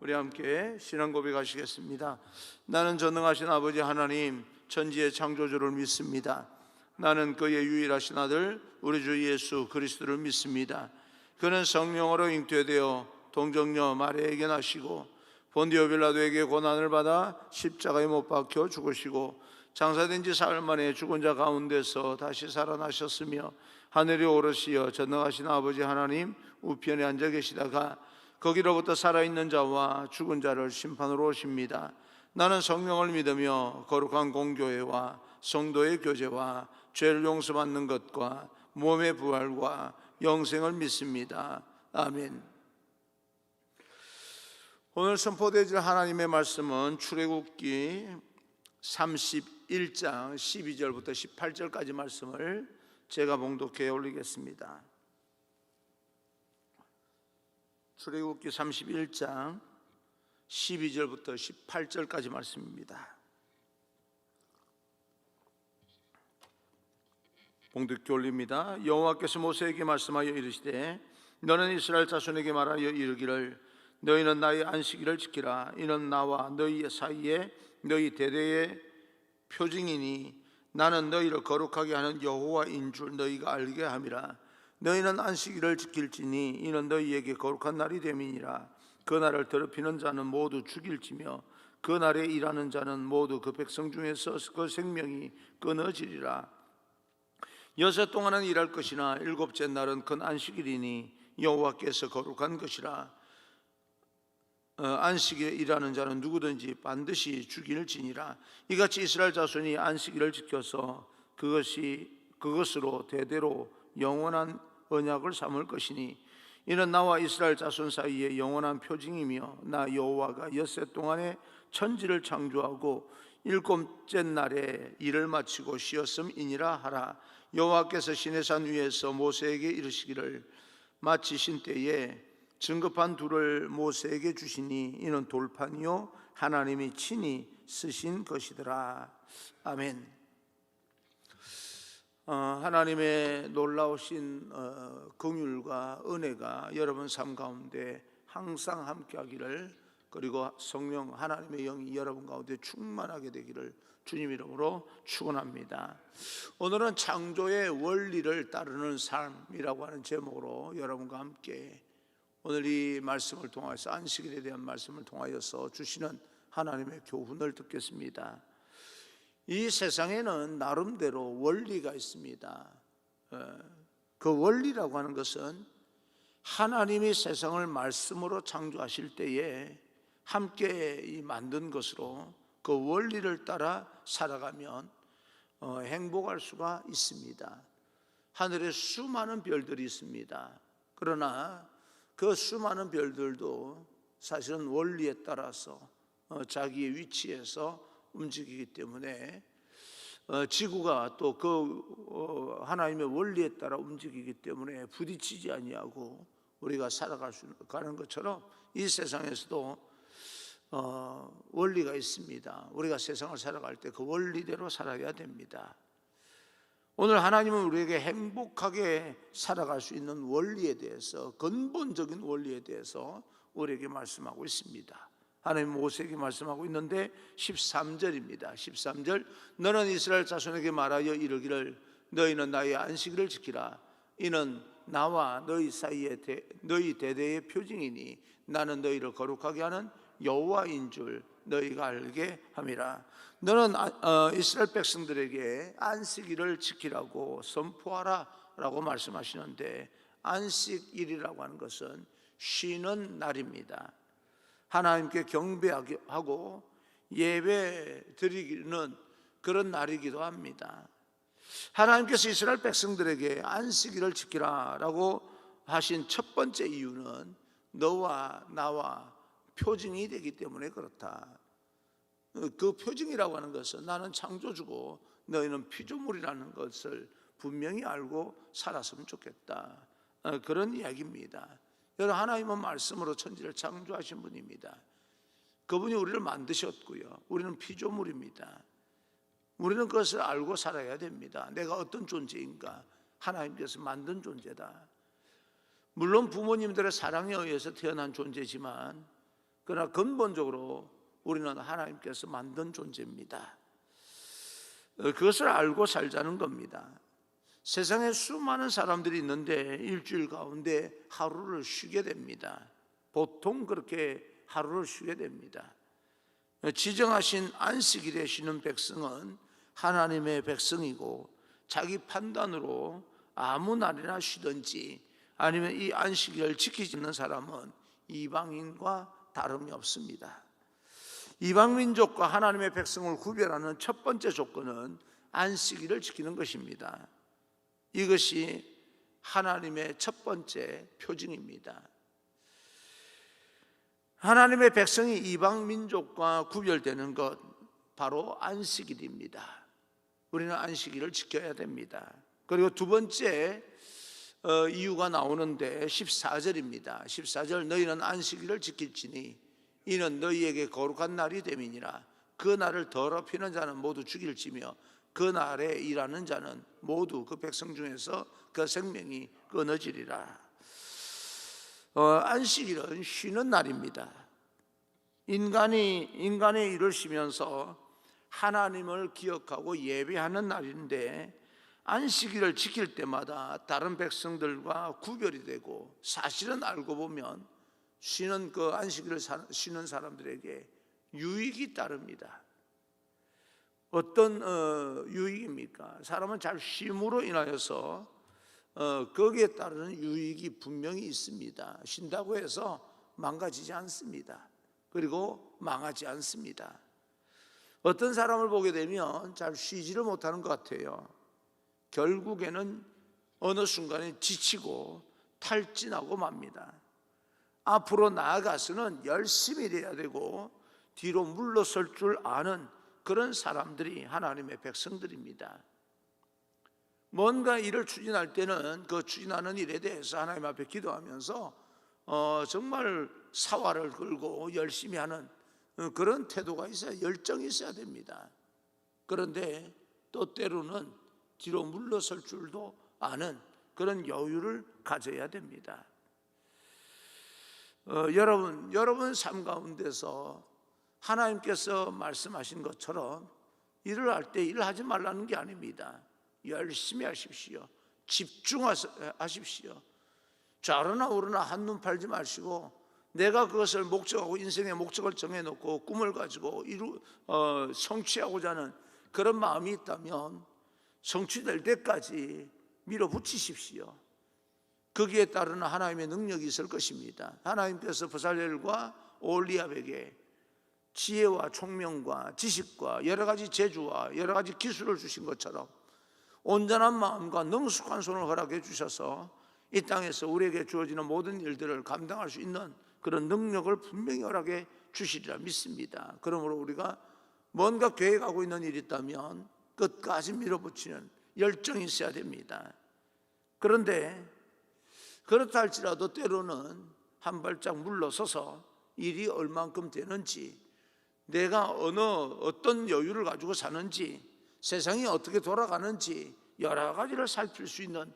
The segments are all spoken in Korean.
우리 함께 신앙 고백하시겠습니다. 나는 전능하신 아버지 하나님 천지의 창조주를 믿습니다. 나는 그의 유일하신 아들 우리 주 예수 그리스도를 믿습니다. 그는 성령으로 잉태되어 동정녀 마리아에게 나시고 본디오 빌라도에게 고난을 받아 십자가에 못 박혀 죽으시고 장사된 지 사흘 만에 죽은 자 가운데서 다시 살아나셨으며 하늘에 오르시어 전능하신 아버지 하나님 우편에 앉아 계시다가 거기로부터 살아있는 자와 죽은 자를 심판으로 오십니다. 나는 성령을 믿으며 거룩한 공교회와 성도의 교제와 죄를 용서받는 것과 몸의 부활과 영생을 믿습니다. 아멘. 오늘 선포되질 하나님의 말씀은 출애굽기 31장 12절부터 18절까지 말씀을 제가 봉독해 올리겠습니다. 출애굽기 31장 12절부터 18절까지 말씀입니다. 봉독해 올립니다. 여호와께서 모세에게 말씀하여 이르시되 너는 이스라엘 자손에게 말하여 이르기를 너희는 나의 안식일을 지키라. 이는 나와 너희 사이에 너희 대대의 표징이니 나는 너희를 거룩하게 하는 여호와인 줄 너희가 알게 함이라. 너희는 안식일을 지킬지니 이는 너희에게 거룩한 날이 됨이니라. 그 날을 더럽히는 자는 모두 죽일지며 그 날에 일하는 자는 모두 그 백성 중에서 그 생명이 끊어지리라. 여섯 동안은 일할 것이나 일곱째 날은 큰 안식일이니 여호와께서 거룩한 것이라. 안식일에 일하는 자는 누구든지 반드시 죽일지니라. 이같이 이스라엘 자손이 안식일을 지켜서 그것으로 대대로 영원한 언약을 삼을 것이니 이는 나와 이스라엘 자손 사이에 영원한 표징이며 나 여호와가 엿새 동안에 천지를 창조하고 일곱째 날에 일을 마치고 쉬었음이니라 하라. 여호와께서 시내산 위에서 모세에게 이르시기를 마치신 때에 증거판 둘을 모세에게 주시니 이는 돌판이요 하나님이 친히 쓰신 것이더라. 아멘. 하나님의 놀라우신 긍휼과 은혜가 여러분 삶 가운데 항상 함께하기를, 그리고 성령 하나님의 영이 여러분 가운데 충만하게 되기를 주님 이름으로 축원합니다. 오늘은 창조의 원리를 따르는 삶이라고 하는 제목으로 여러분과 함께 오늘 이 말씀을 통해서 안식일에 대한 말씀을 통하여서 주시는 하나님의 교훈을 듣겠습니다. 이 세상에는 나름대로 원리가 있습니다. 그 원리라고 하는 것은 하나님이 세상을 말씀으로 창조하실 때에 함께 만든 것으로 그 원리를 따라 살아가면 행복할 수가 있습니다. 하늘에 수많은 별들이 있습니다. 그러나 그 수많은 별들도 사실은 원리에 따라서 자기의 위치에서 움직이기 때문에 지구가 또 그 하나님의 원리에 따라 움직이기 때문에 부딪히지 아니하고 우리가 살아가는 것처럼 이 세상에서도 원리가 있습니다. 우리가 세상을 살아갈 때 그 원리대로 살아야 됩니다. 오늘 하나님은 우리에게 행복하게 살아갈 수 있는 원리에 대해서, 근본적인 원리에 대해서 우리에게 말씀하고 있습니다. 하나님 모세에게 말씀하고 있는데 13절입니다. 13절 너는 이스라엘 자손에게 말하여 이르기를 너희는 나의 안식일을 지키라. 이는 나와 너희 사이에 너희 대대의 표징이니 나는 너희를 거룩하게 하는 여호와인 줄 너희가 알게 함이라. 너는 이스라엘 백성들에게 안식일을 지키라고 선포하라 라고 말씀하시는데, 안식일이라고 하는 것은 쉬는 날입니다. 하나님께 경배하고 예배 드리기는 그런 날이기도 합니다. 하나님께서 이스라엘 백성들에게 안식일을 지키라 라고 하신 첫 번째 이유는 너와 나와 표징이 되기 때문에 그렇다. 그 표징이라고 하는 것은 나는 창조주고 너희는 피조물이라는 것을 분명히 알고 살았으면 좋겠다, 그런 이야기입니다. 여러분, 하나님은 말씀으로 천지를 창조하신 분입니다. 그분이 우리를 만드셨고요, 우리는 피조물입니다. 우리는 그것을 알고 살아야 됩니다. 내가 어떤 존재인가, 하나님께서 만든 존재다. 물론 부모님들의 사랑에 의해서 태어난 존재지만 그러나 근본적으로 우리는 하나님께서 만든 존재입니다. 그것을 알고 살자는 겁니다. 세상에 수많은 사람들이 있는데 일주일 가운데 하루를 쉬게 됩니다. 보통 그렇게 하루를 쉬게 됩니다. 지정하신 안식일에 쉬는 백성은 하나님의 백성이고, 자기 판단으로 아무 날이나 쉬든지 아니면 이 안식일을 지키지 않는 사람은 이방인과 다름이 없습니다. 이방민족과 하나님의 백성을 구별하는 첫 번째 조건은 안식일을 지키는 것입니다. 이것이 하나님의 첫 번째 표징입니다. 하나님의 백성이 이방민족과 구별되는 것, 바로 안식일입니다. 우리는 안식일을 지켜야 됩니다. 그리고 두 번째 이유가 나오는데 14절입니다. 14절, 너희는 안식일을 지킬지니 이는 너희에게 거룩한 날이 됨이니라. 그 날을 더럽히는 자는 모두 죽일지며 그 날에 일하는 자는 모두 그 백성 중에서 그 생명이 끊어지리라. 안식일은 쉬는 날입니다. 인간의 일을 쉬면서 하나님을 기억하고 예배하는 날인데, 안식일을 지킬 때마다 다른 백성들과 구별이 되고, 사실은 알고 보면 쉬는 그 안식일을 쉬는 사람들에게 유익이 따릅니다. 어떤 유익입니까? 사람은 잘 쉼으로 인하여서 거기에 따르는 유익이 분명히 있습니다. 쉰다고 해서 망가지지 않습니다. 그리고 망하지 않습니다. 어떤 사람을 보게 되면 잘 쉬지를 못하는 것 같아요. 결국에는 어느 순간에 지치고 탈진하고 맙니다. 앞으로 나아가서는 열심히 일해야 되고 뒤로 물러설 줄 아는 그런 사람들이 하나님의 백성들입니다. 뭔가 일을 추진할 때는 그 추진하는 일에 대해서 하나님 앞에 기도하면서 정말 사활을 걸고 열심히 하는 그런 태도가 있어야, 열정이 있어야 됩니다. 그런데 또 때로는 뒤로 물러설 줄도 아는 그런 여유를 가져야 됩니다. 여러분 삶 가운데서 하나님께서 말씀하신 것처럼 일을 할 때 일을 하지 말라는 게 아닙니다. 열심히 하십시오. 집중하십시오. 좌로나 우로나 한눈 팔지 마시고, 내가 그것을 목적하고 인생의 목적을 정해놓고 꿈을 가지고 성취하고자 하는 그런 마음이 있다면 성취될 때까지 밀어붙이십시오. 거기에 따르는 하나님의 능력이 있을 것입니다. 하나님께서 브살렐과 오홀리압에게 지혜와 총명과 지식과 여러 가지 재주와 여러 가지 기술을 주신 것처럼 온전한 마음과 능숙한 손을 허락해 주셔서 이 땅에서 우리에게 주어지는 모든 일들을 감당할 수 있는 그런 능력을 분명히 허락해 주시리라 믿습니다. 그러므로 우리가 뭔가 계획하고 있는 일이 있다면 끝까지 밀어붙이는 열정이 있어야 됩니다. 그런데 그렇다 할지라도 때로는 한 발짝 물러서서 일이 얼만큼 되는지, 내가 어떤 여유를 가지고 사는지, 세상이 어떻게 돌아가는지 여러 가지를 살필 수 있는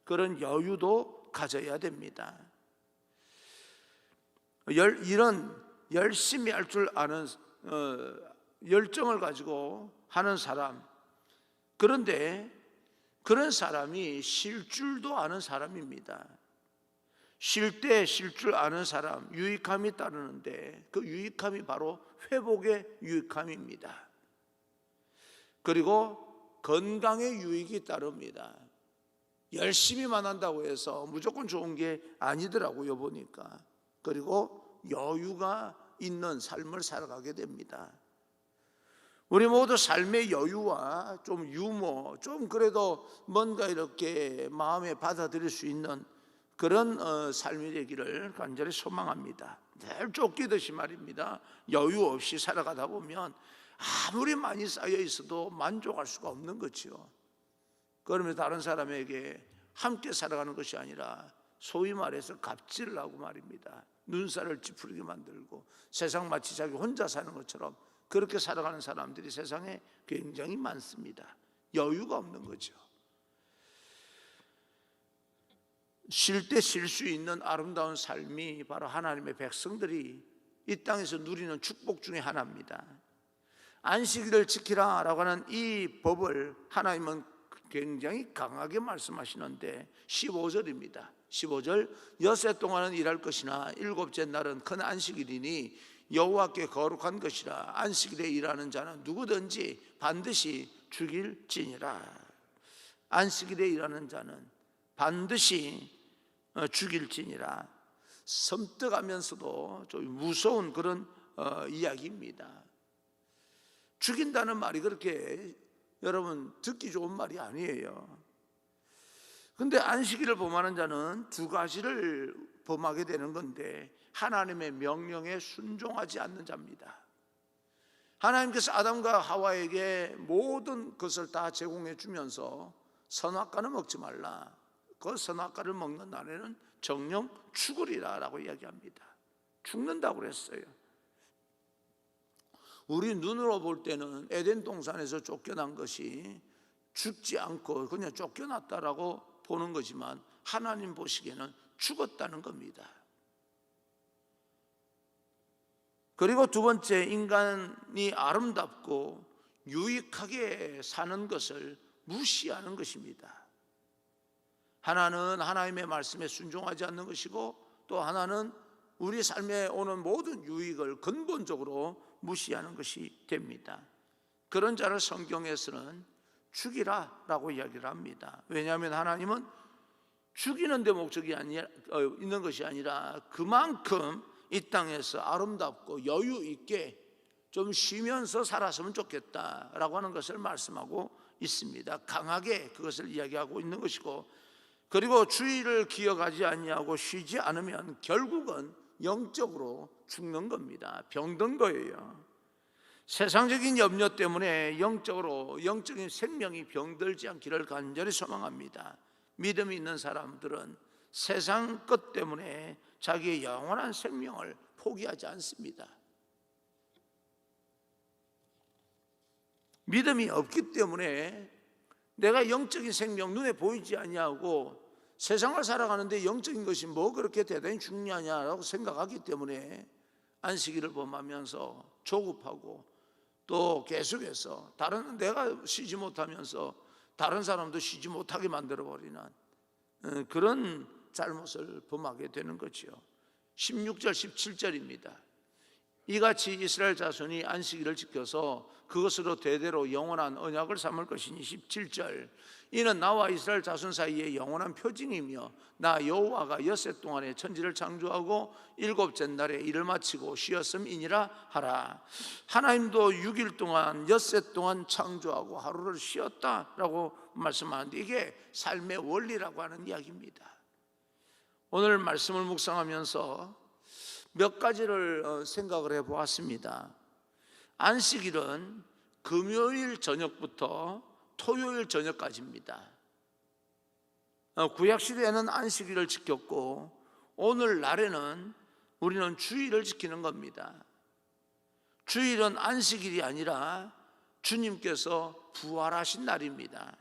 그런 여유도 가져야 됩니다. 이런 열심히 할 줄 아는 열정을 가지고 하는 사람, 그런데 그런 사람이 쉴 줄도 아는 사람입니다. 쉴 때 쉴 줄 아는 사람, 유익함이 따르는데 그 유익함이 바로 회복의 유익함입니다. 그리고 건강의 유익이 따릅니다. 열심히만 한다고 해서 무조건 좋은 게 아니더라고요, 보니까. 그리고 여유가 있는 삶을 살아가게 됩니다. 우리 모두 삶의 여유와 좀 유머, 좀 그래도 뭔가 이렇게 마음에 받아들일 수 있는 그런 삶이 되기를 간절히 소망합니다. 늘 쫓기듯이 말입니다. 여유 없이 살아가다 보면 아무리 많이 쌓여 있어도 만족할 수가 없는 거죠. 그러면 다른 사람에게 함께 살아가는 것이 아니라 소위 말해서 갑질을 하고 말입니다. 눈살을 찌푸리게 만들고 세상 마치 자기 혼자 사는 것처럼 그렇게 살아가는 사람들이 세상에 굉장히 많습니다. 여유가 없는 거죠. 쉴 때 쉴 수 있는 아름다운 삶이 바로 하나님의 백성들이 이 땅에서 누리는 축복 중에 하나입니다. 안식일을 지키라라고 하는 이 법을 하나님은 굉장히 강하게 말씀하시는데 15절입니다. 15절, 엿새 동안은 일할 것이나 일곱째 날은 큰 안식일이니 여호와께 거룩한 것이라. 안식일에 일하는 자는 누구든지 반드시 죽일지니라. 안식일에 일하는 자는 반드시 죽일지니라. 섬뜩하면서도 좀 무서운 그런 이야기입니다. 죽인다는 말이 그렇게 여러분 듣기 좋은 말이 아니에요. 근데 안식일을 범하는 자는 두 가지를 범하게 되는 건데, 하나님의 명령에 순종하지 않는 자입니다. 하나님께서 아담과 하와에게 모든 것을 다 제공해 주면서 선악과는 먹지 말라, 그 선악과를 먹는 날에는 정령 죽으리라 라고 이야기합니다. 죽는다고 그랬어요. 우리 눈으로 볼 때는 에덴 동산에서 쫓겨난 것이 죽지 않고 그냥 쫓겨났다라고 보는 거지만, 하나님 보시기에는 죽었다는 겁니다. 그리고 두 번째, 인간이 아름답고 유익하게 사는 것을 무시하는 것입니다. 하나는 하나님의 말씀에 순종하지 않는 것이고, 또 하나는 우리 삶에 오는 모든 유익을 근본적으로 무시하는 것이 됩니다. 그런 자를 성경에서는 죽이라 라고 이야기를 합니다. 왜냐하면 하나님은 죽이는 데 목적이 있는 것이 아니라 그만큼 이 땅에서 아름답고 여유 있게 좀 쉬면서 살았으면 좋겠다라고 하는 것을 말씀하고 있습니다. 강하게 그것을 이야기하고 있는 것이고, 그리고 주의를 기억하지 아니하고 쉬지 않으면 결국은 영적으로 죽는 겁니다. 병든 거예요. 세상적인 염려 때문에 영적인 생명이 병들지 않기를 간절히 소망합니다. 믿음이 있는 사람들은 세상 것 때문에 자기의 영원한 생명을 포기하지 않습니다. 믿음이 없기 때문에 내가 영적인 생명 눈에 보이지 아니하고 세상을 살아가는데 영적인 것이 뭐 그렇게 대단히 중요하냐라고 생각하기 때문에 안식일을 범하면서 조급하고, 또 계속해서 내가 쉬지 못하면서 다른 사람도 쉬지 못하게 만들어버리는 그런 잘못을 범하게 되는 거죠. 16절 17절입니다. 이같이 이스라엘 자손이 안식일을 지켜서 그것으로 대대로 영원한 언약을 삼을 것이니. 17절, 이는 나와 이스라엘 자손 사이에 영원한 표징이며 나 여호와가 엿새 동안에 천지를 창조하고 일곱째 날에 일을 마치고 쉬었음이니라 하라. 하나님도 6일 동안 엿새 동안 창조하고 하루를 쉬었다라고 말씀하는데, 이게 삶의 원리라고 하는 이야기입니다. 오늘 말씀을 묵상하면서 몇 가지를 생각을 해보았습니다. 안식일은 금요일 저녁부터 토요일 저녁까지입니다. 구약시대에는 안식일을 지켰고, 오늘날에는 우리는 주일을 지키는 겁니다. 주일은 안식일이 아니라 주님께서 부활하신 날입니다.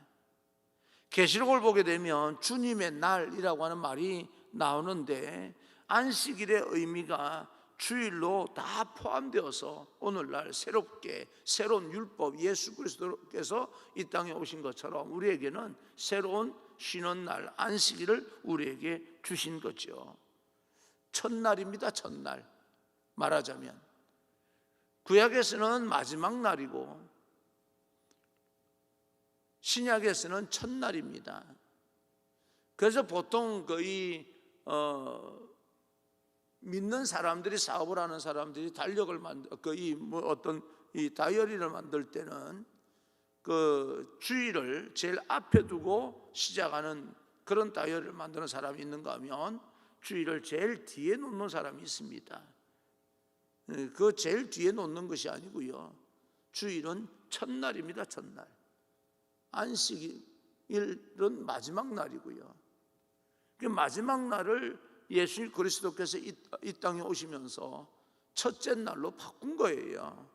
계시록을 보게 되면 주님의 날이라고 하는 말이 나오는데, 안식일의 의미가 주일로 다 포함되어서 오늘날 새로운 율법, 예수 그리스도께서 이 땅에 오신 것처럼 우리에게는 새로운 쉬는 날, 안식일을 우리에게 주신 거죠. 첫날입니다. 첫날. 말하자면 구약에서는 마지막 날이고 신약에서는 첫날입니다. 그래서 보통 거의 믿는 사람들이, 사업을 하는 사람들이 달력을 이 다이어리를 만들 때는 그 주일을 제일 앞에 두고 시작하는 그런 다이어리를 만드는 사람이 있는가 하면 주일을 제일 뒤에 놓는 사람이 있습니다. 그 제일 뒤에 놓는 것이 아니고요, 주일은 첫날입니다. 첫날. 안식일은 마지막 날이고요. 그 마지막 날을 예수 그리스도께서 이 땅에 오시면서 첫째 날로 바꾼 거예요.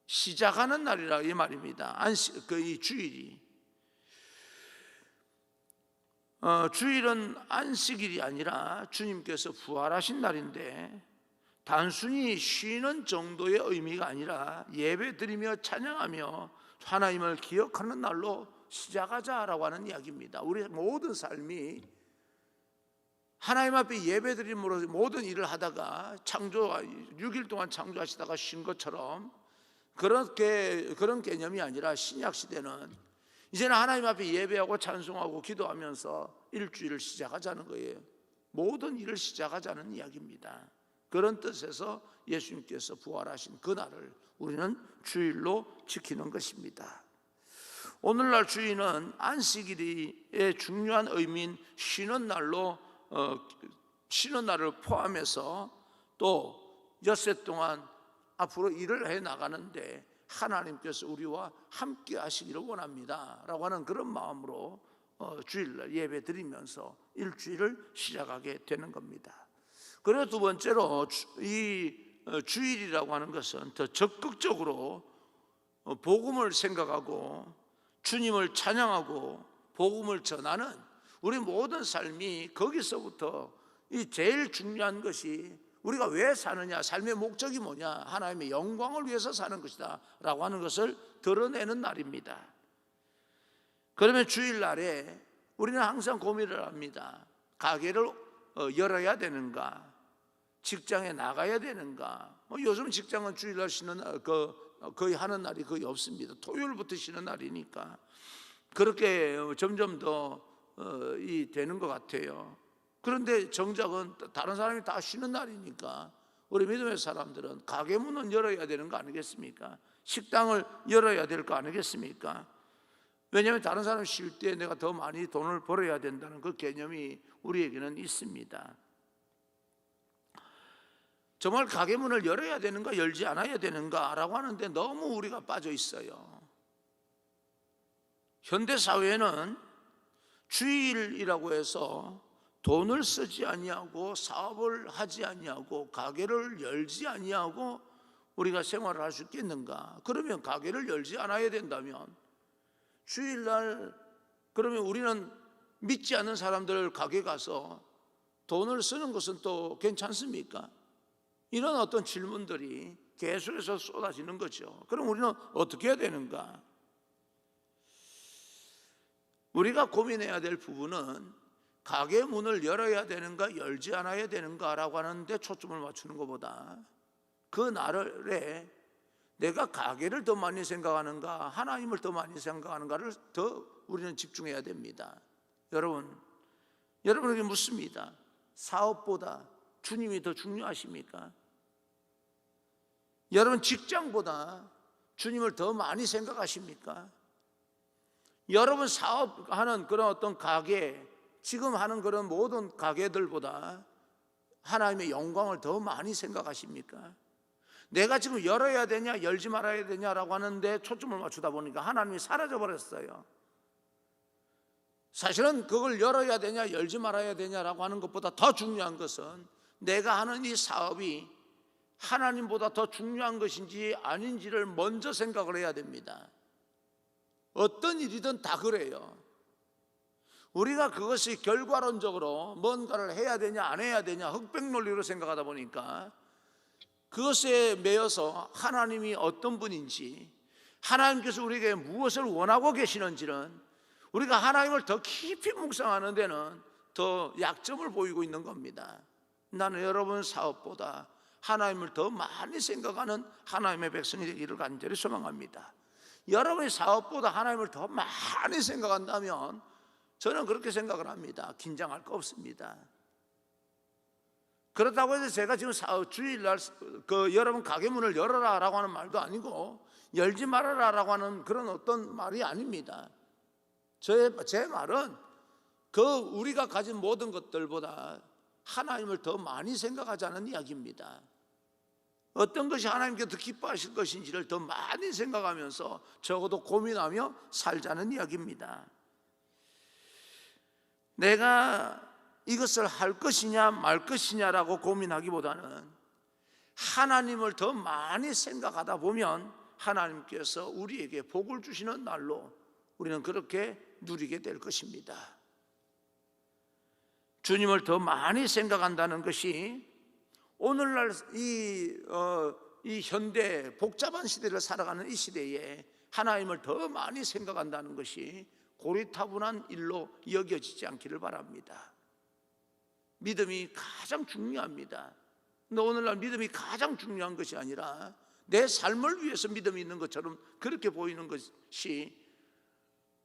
시작하는 날이라 이 말입니다. 이 주일이. 주일은 안식일이 아니라 주님께서 부활하신 날인데, 단순히 쉬는 정도의 의미가 아니라 예배드리며 찬양하며 하나님을 기억하는 날로 시작하자라고 하는 이야기입니다. 우리 모든 삶이 하나님 앞에 예배드림으로 모든 일을 하다가 6일 동안 창조하시다가 쉰 것처럼 그런 개념이 아니라 신약 시대는 이제는 하나님 앞에 예배하고 찬송하고 기도하면서 일주일을 시작하자는 거예요. 모든 일을 시작하자는 이야기입니다. 그런 뜻에서 예수님께서 부활하신 그날을 우리는 주일로 지키는 것입니다. 오늘날 주일은 안식일의 중요한 의미인 쉬는 날로 쉬는 날을 포함해서 또 엿새 동안 앞으로 일을 해 나가는데 하나님께서 우리와 함께 하시기를 원합니다 라고 하는 그런 마음으로 주일날 예배 드리면서 일주일을 시작하게 되는 겁니다. 그리고 두 번째로 이 주일이라고 하는 것은 더 적극적으로 복음을 생각하고 주님을 찬양하고 복음을 전하는 우리 모든 삶이 거기서부터 이 제일 중요한 것이 우리가 왜 사느냐, 삶의 목적이 뭐냐, 하나님의 영광을 위해서 사는 것이다 라고 하는 것을 드러내는 날입니다. 그러면 주일날에 우리는 항상 고민을 합니다. 가게를 열어야 되는가, 직장에 나가야 되는가. 요즘 직장은 주일날 쉬는 거의 하는 날이 거의 없습니다. 토요일부터 쉬는 날이니까 그렇게 점점 더 되는 것 같아요. 그런데 정작은 다른 사람이 다 쉬는 날이니까 우리 믿음의 사람들은 가게 문은 열어야 되는 거 아니겠습니까? 식당을 열어야 될 거 아니겠습니까? 왜냐하면 다른 사람이 쉴 때 내가 더 많이 돈을 벌어야 된다는 그 개념이 우리에게는 있습니다. 정말 가게 문을 열어야 되는가 열지 않아야 되는가 라고 하는데 너무 우리가 빠져 있어요. 현대사회는 주일이라고 해서 돈을 쓰지 아니하고 사업을 하지 아니하고 가게를 열지 아니하고 우리가 생활을 할 수 있겠는가? 그러면 가게를 열지 않아야 된다면 주일날 그러면 우리는 믿지 않는 사람들 가게 가서 돈을 쓰는 것은 또 괜찮습니까? 이런 어떤 질문들이 계속해서 쏟아지는 거죠. 그럼 우리는 어떻게 해야 되는가? 우리가 고민해야 될 부분은 가게 문을 열어야 되는가 열지 않아야 되는가라고 하는데 초점을 맞추는 것보다 그 날에 내가 가게를 더 많이 생각하는가 하나님을 더 많이 생각하는가를 더 우리는 집중해야 됩니다. 여러분에게 묻습니다. 사업보다 주님이 더 중요하십니까? 여러분 직장보다 주님을 더 많이 생각하십니까? 여러분 사업하는 그런 어떤 가게 지금 하는 그런 모든 가게들보다 하나님의 영광을 더 많이 생각하십니까? 내가 지금 열어야 되냐 열지 말아야 되냐라고 하는데 초점을 맞추다 보니까 하나님이 사라져 버렸어요. 사실은 그걸 열어야 되냐 열지 말아야 되냐라고 하는 것보다 더 중요한 것은 내가 하는 이 사업이 하나님보다 더 중요한 것인지 아닌지를 먼저 생각을 해야 됩니다. 어떤 일이든 다 그래요. 우리가 그것이 결과론적으로 뭔가를 해야 되냐 안 해야 되냐 흑백 논리로 생각하다 보니까 그것에 매여서 하나님이 어떤 분인지 하나님께서 우리에게 무엇을 원하고 계시는지는 우리가 하나님을 더 깊이 묵상하는 데는 더 약점을 보이고 있는 겁니다. 나는 여러분 사업보다 하나님을 더 많이 생각하는 하나님의 백성이 되기를 간절히 소망합니다. 여러분의 사업보다 하나님을 더 많이 생각한다면 저는 그렇게 생각을 합니다. 긴장할 거 없습니다. 그렇다고 해서 제가 지금 주일날 여러분 가게 문을 열어라 라고 하는 말도 아니고 열지 말아라 라고 하는 그런 어떤 말이 아닙니다. 제 말은 우리가 가진 모든 것들보다 하나님을 더 많이 생각하자는 이야기입니다. 어떤 것이 하나님께 더 기뻐하실 것인지를 더 많이 생각하면서 적어도 고민하며 살자는 이야기입니다. 내가 이것을 할 것이냐 말 것이냐라고 고민하기보다는 하나님을 더 많이 생각하다 보면 하나님께서 우리에게 복을 주시는 날로 우리는 그렇게 누리게 될 것입니다. 주님을 더 많이 생각한다는 것이 오늘날 이 현대 복잡한 시대를 살아가는 이 시대에 하나님을 더 많이 생각한다는 것이 고리타분한 일로 여겨지지 않기를 바랍니다. 믿음이 가장 중요합니다. 근데 오늘날 믿음이 가장 중요한 것이 아니라 내 삶을 위해서 믿음이 있는 것처럼 그렇게 보이는 것이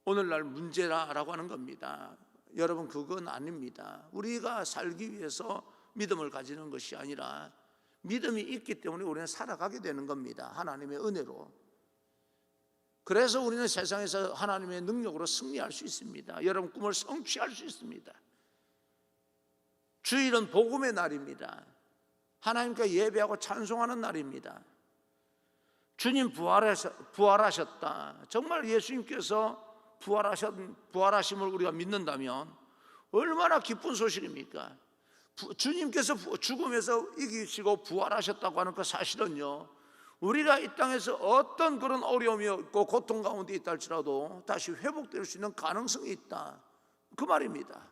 오늘날 문제라고 하는 겁니다. 여러분, 그건 아닙니다. 우리가 살기 위해서 믿음을 가지는 것이 아니라 믿음이 있기 때문에 우리는 살아가게 되는 겁니다. 하나님의 은혜로. 그래서 우리는 세상에서 하나님의 능력으로 승리할 수 있습니다. 여러분, 꿈을 성취할 수 있습니다. 주일은 복음의 날입니다. 하나님께 예배하고 찬송하는 날입니다. 주님 부활하셨다. 정말 예수님께서 부활하심을 우리가 믿는다면 얼마나 기쁜 소식입니까? 주님께서 죽음에서 이기시고 부활하셨다고 하는 그 사실은요, 우리가 이 땅에서 어떤 그런 어려움이 있고 고통 가운데 있다 할지라도 다시 회복될 수 있는 가능성이 있다, 그 말입니다.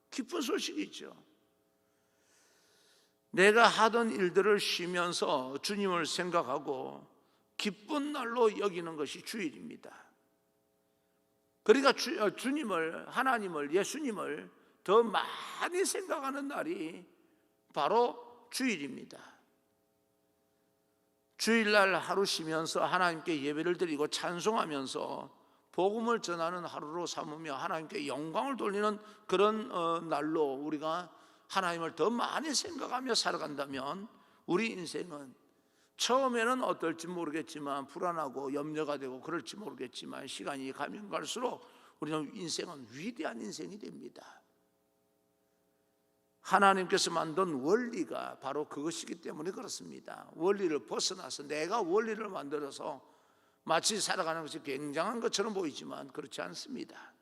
기쁜 소식이죠. 내가 하던 일들을 쉬면서 주님을 생각하고 기쁜 날로 여기는 것이 주일입니다. 그러니까 주님을, 하나님을, 예수님을 더 많이 생각하는 날이 바로 주일입니다. 주일날 하루 쉬면서 하나님께 예배를 드리고 찬송하면서 복음을 전하는 하루로 삼으며 하나님께 영광을 돌리는 그런 날로 우리가 하나님을 더 많이 생각하며 살아간다면 우리 인생은 처음에는 어떨지 모르겠지만 불안하고 염려가 되고 그럴지 모르겠지만 시간이 가면 갈수록 우리는 인생은 위대한 인생이 됩니다. 하나님께서 만든 원리가 바로 그것이기 때문에 그렇습니다. 원리를 벗어나서 내가 원리를 만들어서 마치 살아가는 것이 굉장한 것처럼 보이지만 그렇지 않습니다.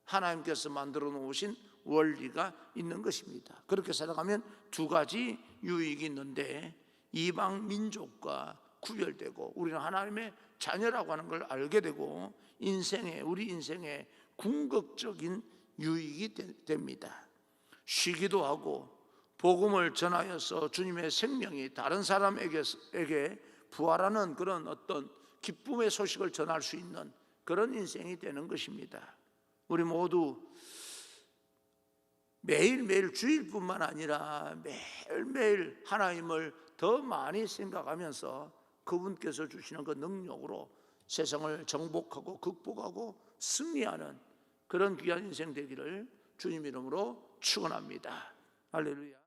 하나님께서 만들어 놓으신 원리가 있는 것입니다. 그렇게 살아가면 두 가지 유익이 있는데, 이방 민족과 구별되고 우리는 하나님의 자녀라고 하는 걸 알게 되고 우리 인생에 궁극적인 유익이 됩니다. 쉬기도 하고 복음을 전하여서 주님의 생명이 다른 사람에게 부활하는 그런 어떤 기쁨의 소식을 전할 수 있는 그런 인생이 되는 것입니다. 우리 모두 매일매일, 주일뿐만 아니라 매일매일 하나님을 더 많이 생각하면서 그분께서 주시는 그 능력으로 세상을 정복하고 극복하고 승리하는 그런 귀한 인생 되기를 주님 이름으로 축원합니다. 할렐루야.